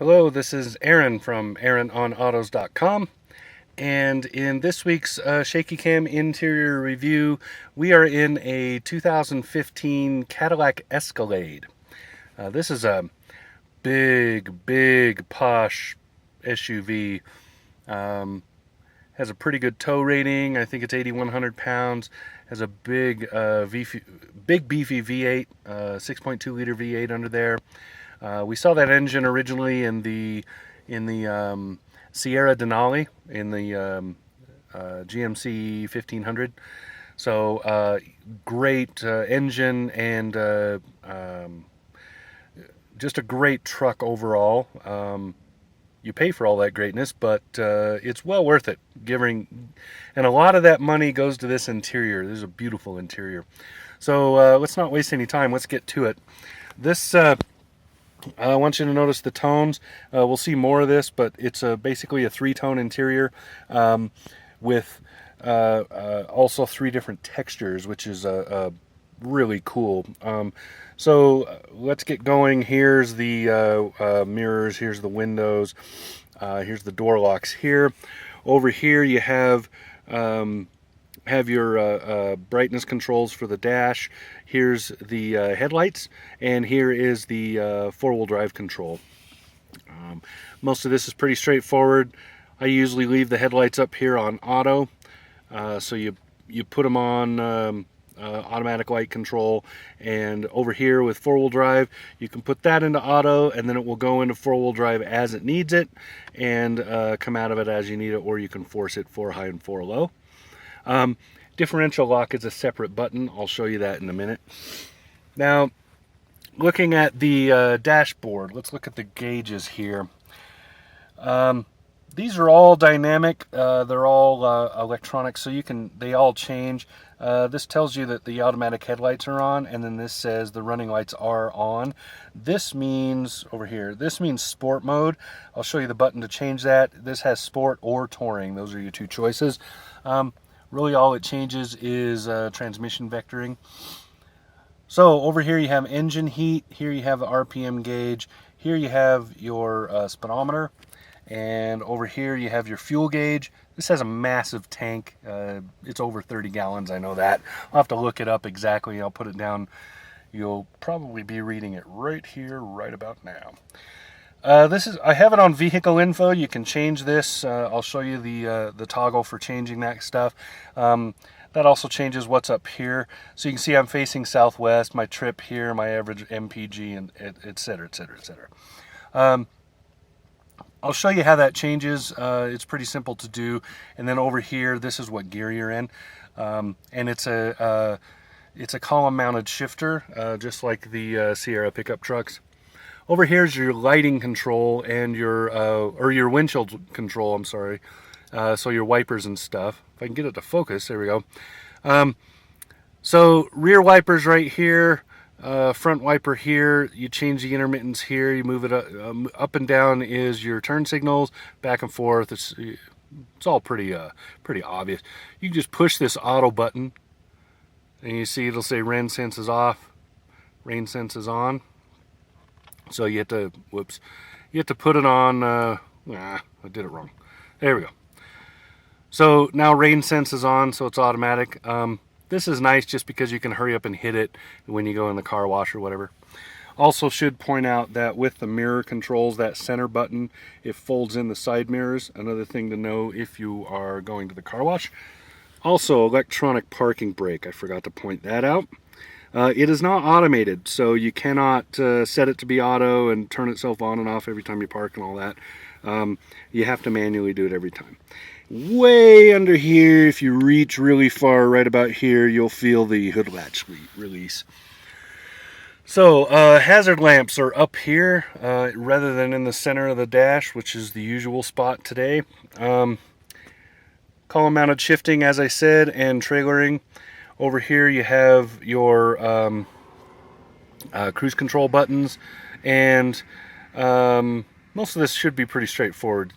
Hello, this is Aaron from AaronOnAutos.com, and in this week's Shaky Cam interior review, we are in a 2015 Cadillac Escalade. This is a big, posh SUV. Has a pretty good tow rating. I think it's 8,100 pounds. Has a big beefy V8, 6.2 liter V8 under there. We saw that engine originally in the Sierra Denali in the GMC 1500. So great engine and just a great truck overall. You pay for all that greatness, but it's well worth it. And a lot of that money goes to this interior. This is a beautiful interior. So let's not waste any time. Let's get to it. This I want you to notice the tones. We'll see more of this, but it's basically a three-tone interior with also three different textures, which is really cool. So let's get going. Here's the mirrors. Here's the windows. Here's the door locks here. Over here you have your brightness controls for the dash. Here's the headlights, and here is the four-wheel drive control. Most of this is pretty straightforward. I usually leave the headlights up here on auto, so you put them on automatic light control, and over here with four-wheel drive you can put that into auto, and then it will go into four-wheel drive as it needs it and come out of it as you need it, or you can force it four high and four low. Differential lock is a separate button. I'll show you that in a minute. Now, looking at the dashboard, let's look at the gauges here. These are all dynamic. They're all electronic, so they all change. This tells you that the automatic headlights are on, and then this says the running lights are on. This means, over here, this means sport mode. I'll show you the button to change that. This has sport or touring. Those are your two choices. Really all it changes is transmission vectoring. So over here you have engine heat, here you have the RPM gauge, here you have your speedometer, and over here you have your fuel gauge. This has a massive tank. It's over 30 gallons, I know that. I'll have to look it up exactly. I'll put it down. You'll probably be reading it right here, right about now. I have it on vehicle info. You can change this. I'll show you the toggle for changing that stuff. That also changes what's up here. So you can see I'm facing southwest, my trip here, my average MPG, and et cetera, et cetera, et cetera. I'll show you how that changes. It's pretty simple to do. And then over here, this is what gear you're in. And it's a column mounted shifter, just like the Sierra pickup trucks. Over here is your lighting control and your windshield control, I'm sorry. So your wipers and stuff. If I can get it to focus, there we go. So rear wipers right here, front wiper here. You change the intermittents here. You move it up and down is your turn signals, back and forth. It's all pretty obvious. You can just push this auto button, and you see it'll say rain sense is off, rain sense is on. So you have to, you have to put it on, I did it wrong. There we go. So now rain sense is on, so it's automatic. This is nice just because you can hurry up and hit it when you go in the car wash or whatever. Also should point out that with the mirror controls, that center button, it folds in the side mirrors. Another thing to know if you are going to the car wash. Also, electronic parking brake. I forgot to point that out. It is not automated, so you cannot set it to be auto and turn itself on and off every time you park and all that. You have to manually do it every time. Way under here, if you reach really far, right about here, you'll feel the hood latch release. So hazard lamps are up here rather than in the center of the dash, which is the usual spot today. Column mounted shifting, as I said, and trailering. Over here you have your cruise control buttons, and most of this should be pretty straightforward.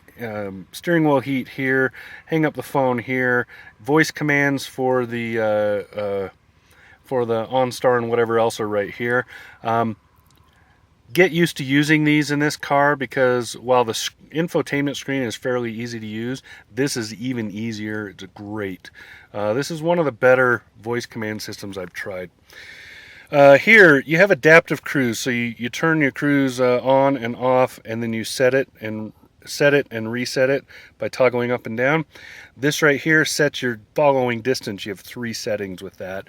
Steering wheel heat here, hang up the phone here, voice commands for the OnStar and whatever else are right here. get used to using these in this car, because while the infotainment screen is fairly easy to use, this is even easier. It's great. This is one of the better voice command systems I've tried. Here you have adaptive cruise, so you turn your cruise on and off, and then you set it and reset it by toggling up and down. This right here sets your following distance. You have 3 settings with that.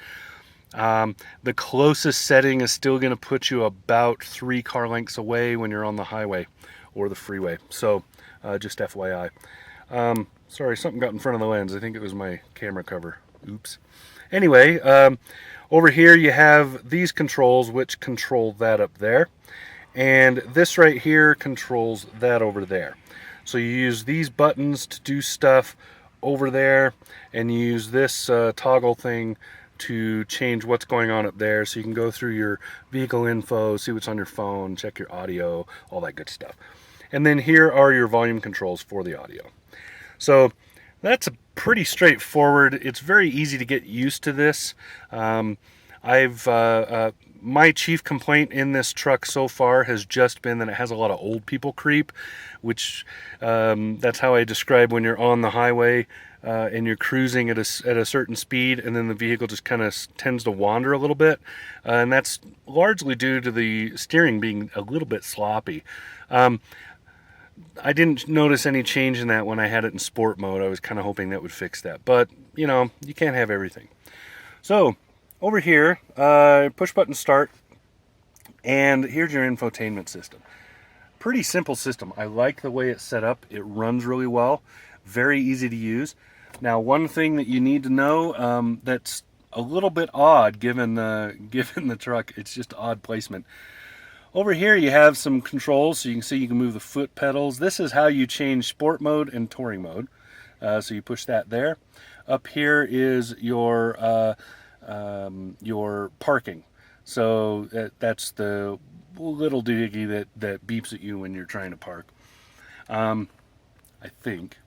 The closest setting is still going to put you about 3 car lengths away when you're on the highway or the freeway. So just FYI. Sorry, something got in front of the lens. I think it was my camera cover. Oops. Anyway, over here you have these controls, which control that up there. And this right here controls that over there. So you use these buttons to do stuff over there, and you use this toggle thing to change what's going on up there. So you can go through your vehicle info, see what's on your phone, check your audio, all that good stuff. And then here are your volume controls for the audio. So that's pretty straightforward. It's very easy to get used to this. My chief complaint in this truck so far has just been that it has a lot of old people creep, which that's how I describe when you're on the highway and you're cruising at a certain speed, and then the vehicle just kind of tends to wander a little bit, and that's largely due to the steering being a little bit sloppy. I didn't notice any change in that when I had it in sport mode. I was kind of hoping that would fix that, but you know, you can't have everything. So over here, push button start, and here's your infotainment system. Pretty simple system. I like the way it's set up. It runs really well, very easy to use. Now, one thing that you need to know that's a little bit odd given the truck, it's just odd placement. Over here you have some controls, so you can see you can move the foot pedals. This is how you change sport mode and touring mode. So you push that there. Up here is your parking. So that's the little doohickey that beeps at you when you're trying to park. I think.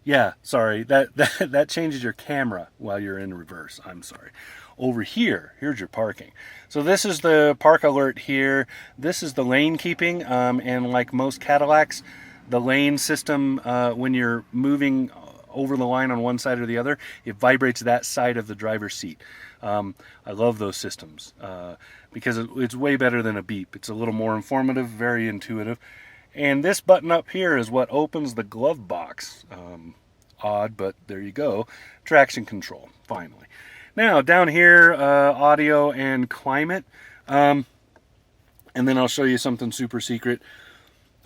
Yeah, sorry. That changes your camera while you're in reverse. I'm sorry. Over here, here's your parking. So this is the park alert here. This is the lane keeping, and like most Cadillacs, the lane system, when you're moving over the line on one side or the other, it vibrates that side of the driver's seat. I love those systems because it's way better than a beep. It's a little more informative, very intuitive. And this button up here is what opens the glove box. Odd, but there you go. Traction control, finally. Now, down here, audio and climate. And then I'll show you something super secret.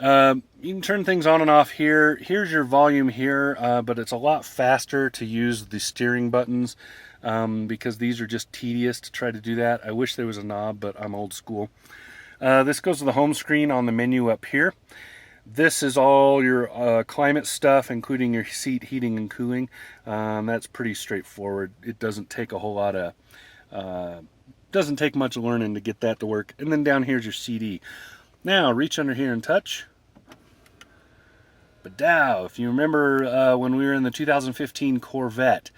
You can turn things on and off here. Here's your volume here, but it's a lot faster to use the steering buttons because these are just tedious to try to do that. I wish there was a knob, but I'm old school. This goes to the home screen on the menu up here. This is all your climate stuff, including your seat heating and cooling. That's pretty straightforward. It doesn't take a whole lot of, doesn't take much learning to get that to work. And then down here's your CD. Now reach under here and touch. But now, if you remember when we were in the 2015 Corvette,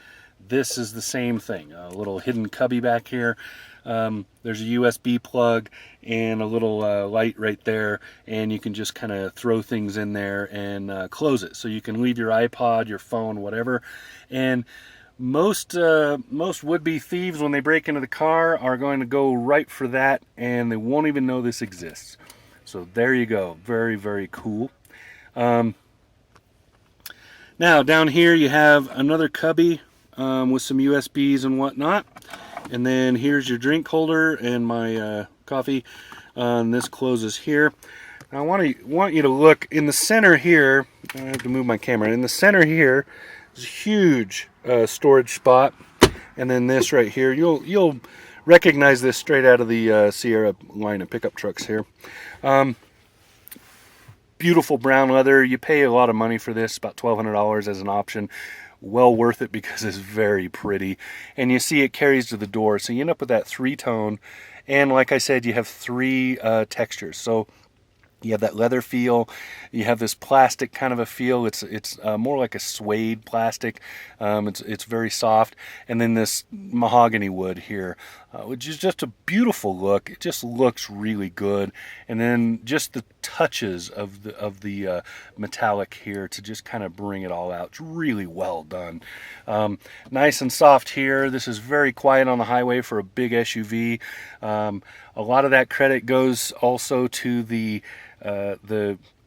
this is the same thing. A little hidden cubby back here. There's a USB plug and a little light right there, and you can just kind of throw things in there and close it. So you can leave your iPod, your phone, whatever. And most would-be thieves, when they break into the car, are going to go right for that, and they won't even know this exists. So there you go. Very, very cool. Now down here you have another cubby with some USBs and whatnot. And then here's your drink holder and my coffee. And this closes here. Now I want you to look in the center here. I have to move my camera. In the center here is a huge storage spot. And then this right here, you'll recognize this straight out of the Sierra line of pickup trucks here. Beautiful brown leather. You pay a lot of money for this, about $1,200 as an option. Well worth it because it's very pretty. And you see it carries to the door, so you end up with that 3-tone. And like I said, you have 3 textures. So you have that leather feel, you have this plastic kind of a feel. It's more like a suede plastic. It's very soft, and then this mahogany wood here. which is just a beautiful look. It just looks really good. And then just the touches of the metallic here to just kind of bring it all out. It's really well done. Nice and soft here. This is very quiet on the highway for a big SUV. A lot of that credit goes also to the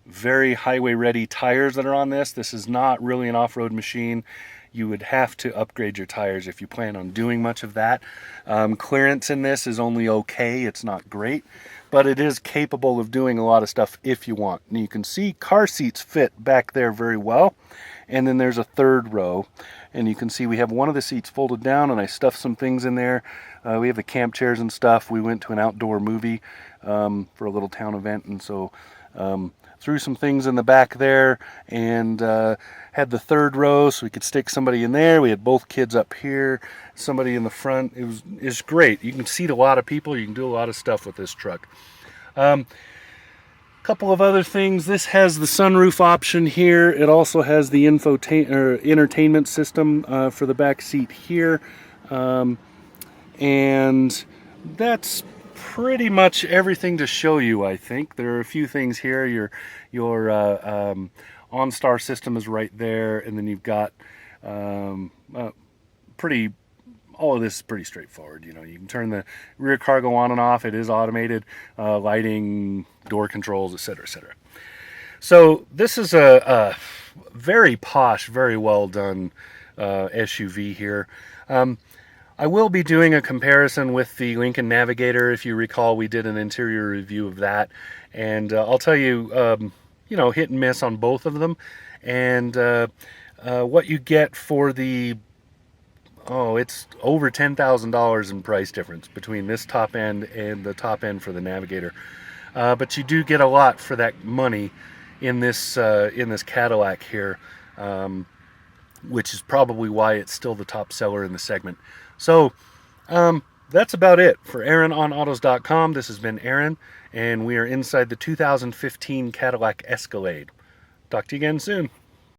very highway ready tires that are on this. This is not really an off-road machine. You would have to upgrade your tires if you plan on doing much of that. Clearance in this is only okay. It's not great, but it is capable of doing a lot of stuff if you want. And you can see car seats fit back there very well. And then there's a third row. And you can see we have one of the seats folded down, and I stuffed some things in there. We have the camp chairs and stuff. We went to an outdoor movie for a little town event, and so threw some things in the back there, and had the third row so we could stick somebody in there. We had both kids up here, somebody in the front. It's great. You can seat a lot of people. You can do a lot of stuff with this truck. Couple of other things. This has the sunroof option here. It also has the entertainment system for the back seat here, and that's pretty much everything to show you. I think there are a few things here. Your OnStar system is right there, and then you've got all of this is pretty straightforward. You know, you can turn the rear cargo on and off. It is automated, lighting, door controls, etc., etc. So this is a very posh, very well done SUV here. I will be doing a comparison with the Lincoln Navigator. If you recall, we did an interior review of that, and I'll tell you, you know, hit and miss on both of them, and what you get for the it's over $10,000 in price difference between this top end and the top end for the Navigator. But you do get a lot for that money in this Cadillac here, which is probably why it's still the top seller in the segment. So that's about it for AaronOnAutos.com. This has been Aaron, and we are inside the 2015 Cadillac Escalade. Talk to you again soon.